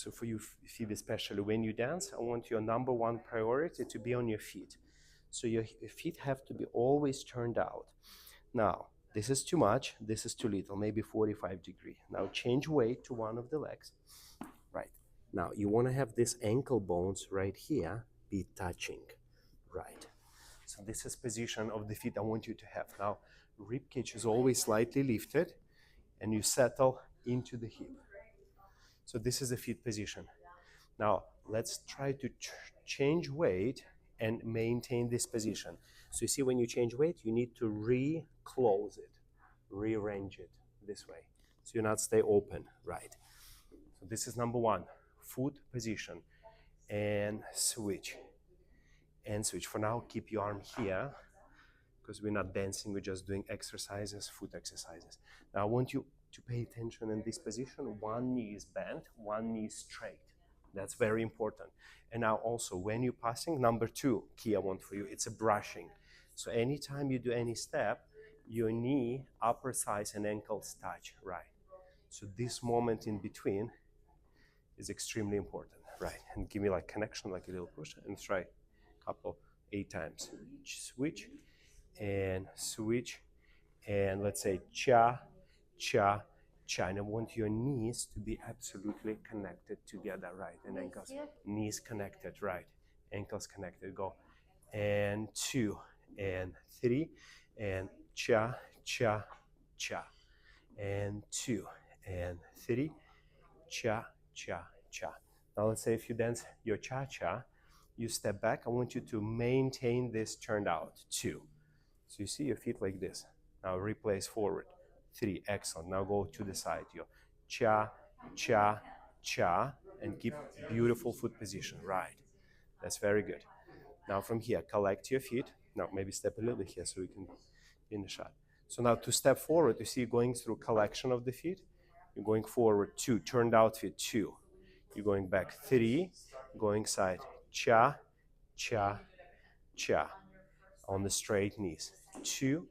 So for you feet especially, when you dance, I want your number one priority to be on your feet. So your feet have to be always turned out. Now, this is too much, this is too little, maybe 45 degree. Now change weight to one of the legs. Right. Now you want to have these ankle bones right here be touching. Right. So this is position of the feet I want you to have. Now, rib cage is always slightly lifted and you settle into the hip. So this is the feet position. Now, let's try to change weight and maintain this position. So you see when you change weight, you need to re-close it, rearrange it this way. So you not stay open, right? So this is number one, foot position and switch. And switch. For now, keep your arm here because we're not dancing, we're just doing exercises, foot exercises. Now I want you to pay attention in this position. One knee is bent, one knee is straight. That's very important. And now also when you're passing, number two key I want for you, it's a brushing. So anytime you do any step, your knee, upper thighs and ankles touch, right? So this moment in between is extremely important, right? And give me like connection, like a little push, and try a couple, 8 times. Switch and switch, and let's say cha, cha, cha. And I want your knees to be absolutely connected together, right? And ankles, knees connected, right? Ankles connected, go. And 2, and 3, and cha, cha, cha. And 2, and 3, cha, cha, cha. Now let's say if you dance your cha-cha, you step back. I want you to maintain this turned out. 2. So you see your feet like this. Now replace forward. 3, excellent. Now go to the side. Your cha, cha, cha, and keep beautiful foot position. Right. That's very good. Now from here, collect your feet. Now maybe step a little bit here so we can be in the shot. So now to step forward, you see going through collection of the feet. You're going forward, 2, turned out feet, 2. You're going back, 3, going side, cha, cha, cha, on the straight knees, 2,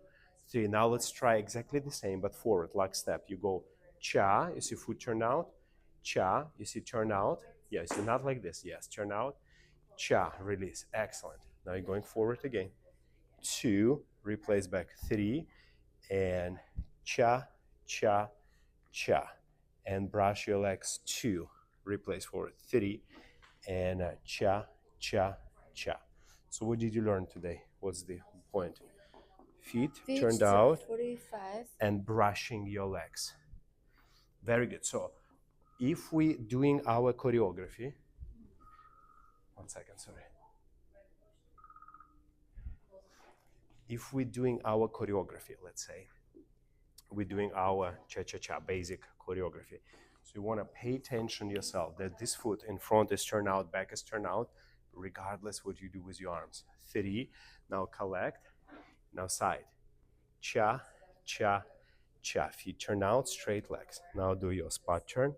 3. Now let's try exactly the same, but forward, lockstep. You go cha, you see foot turn out, cha, you see turn out, yes, yeah, so not like this, yes, turn out, cha, release, excellent. Now you're going forward again, 2, replace back, 3, and cha, cha, cha, and brush your legs, 2, replace forward, 3, and cha, cha, cha. So what did you learn today? What's the point? Feet turned out 45. and brushing your legs. Very good. So if we doing our choreography, 1 second, sorry. If we're doing our choreography, let's say, we're doing our cha-cha-cha basic choreography. So you want to pay attention yourself that this foot in front is turned out, back is turned out, regardless what you do with your arms. 3, now collect, now side. Cha, cha, cha. Feet turn out, straight legs. Now do your spot turn.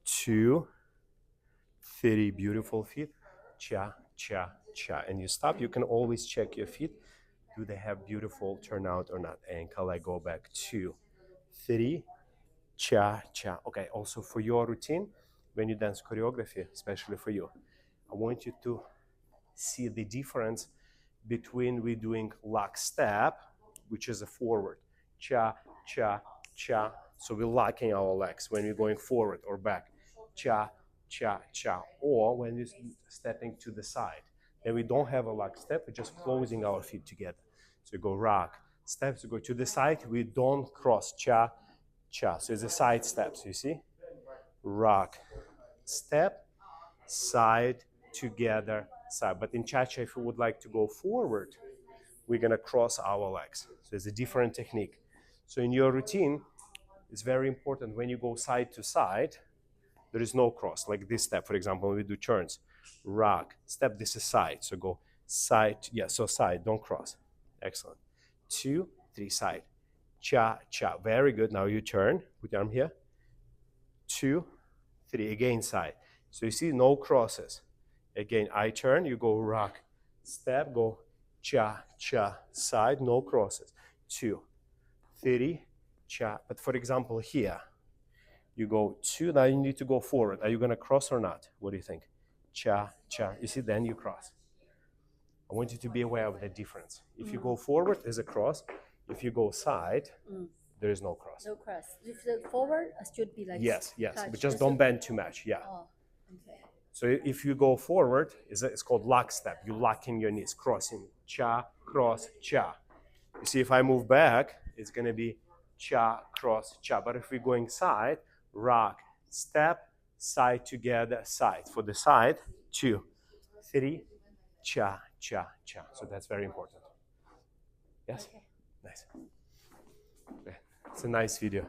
2, 3, beautiful feet. Cha, cha, cha. And you stop. You can always check your feet. Do they have beautiful turnout or not? Ankle, I go back. 2, 3, cha, cha. Okay, also for your routine, when you dance choreography, especially for you, I want you to see the difference between we doing lockstep, which is a forward, cha, cha, cha. So we're locking our legs when we're going forward or back, cha, cha, cha. Or when we're stepping to the side, then we don't have a lock step, we're just closing our feet together. So you go rock, steps, you go to the side, we don't cross, cha, cha. So it's a side steps, you see? Rock, step, side, together, side. But in cha-cha, if you would like to go forward, we're gonna cross our legs. So it's a different technique. So in your routine, it's very important when you go side to side, there is no cross. Like this step, for example, when we do turns, rock, step, this is side. So go side, yeah, so side, don't cross. Excellent. 2, 3, side. Cha, cha, very good. Now you turn, put your arm here. 2, 3, again side. So you see no crosses. Again, I turn, you go rock, step, go cha, cha, side, no crosses. 2, 3, cha. But for example, here, You go two, now you need to go forward. Are you gonna cross or not? What do you think? Cha, cha. You see, then you cross. I want you to be aware of the difference. If you go forward, there's a cross. If you go side, there is no cross. No cross. If the forward should be like Yes, touch. but just don't bend too much. Yeah. Oh, okay. So if you go forward, it's called lock step. You lock in your knees, crossing. Cha, cross, cha. You see, if I move back, it's gonna be cha, cross, cha. But if we're going side, rock, step, side together, side. For the side, 2, 3, cha, cha, cha. So that's very important. Yes? Okay. Nice. Okay. It's a nice video.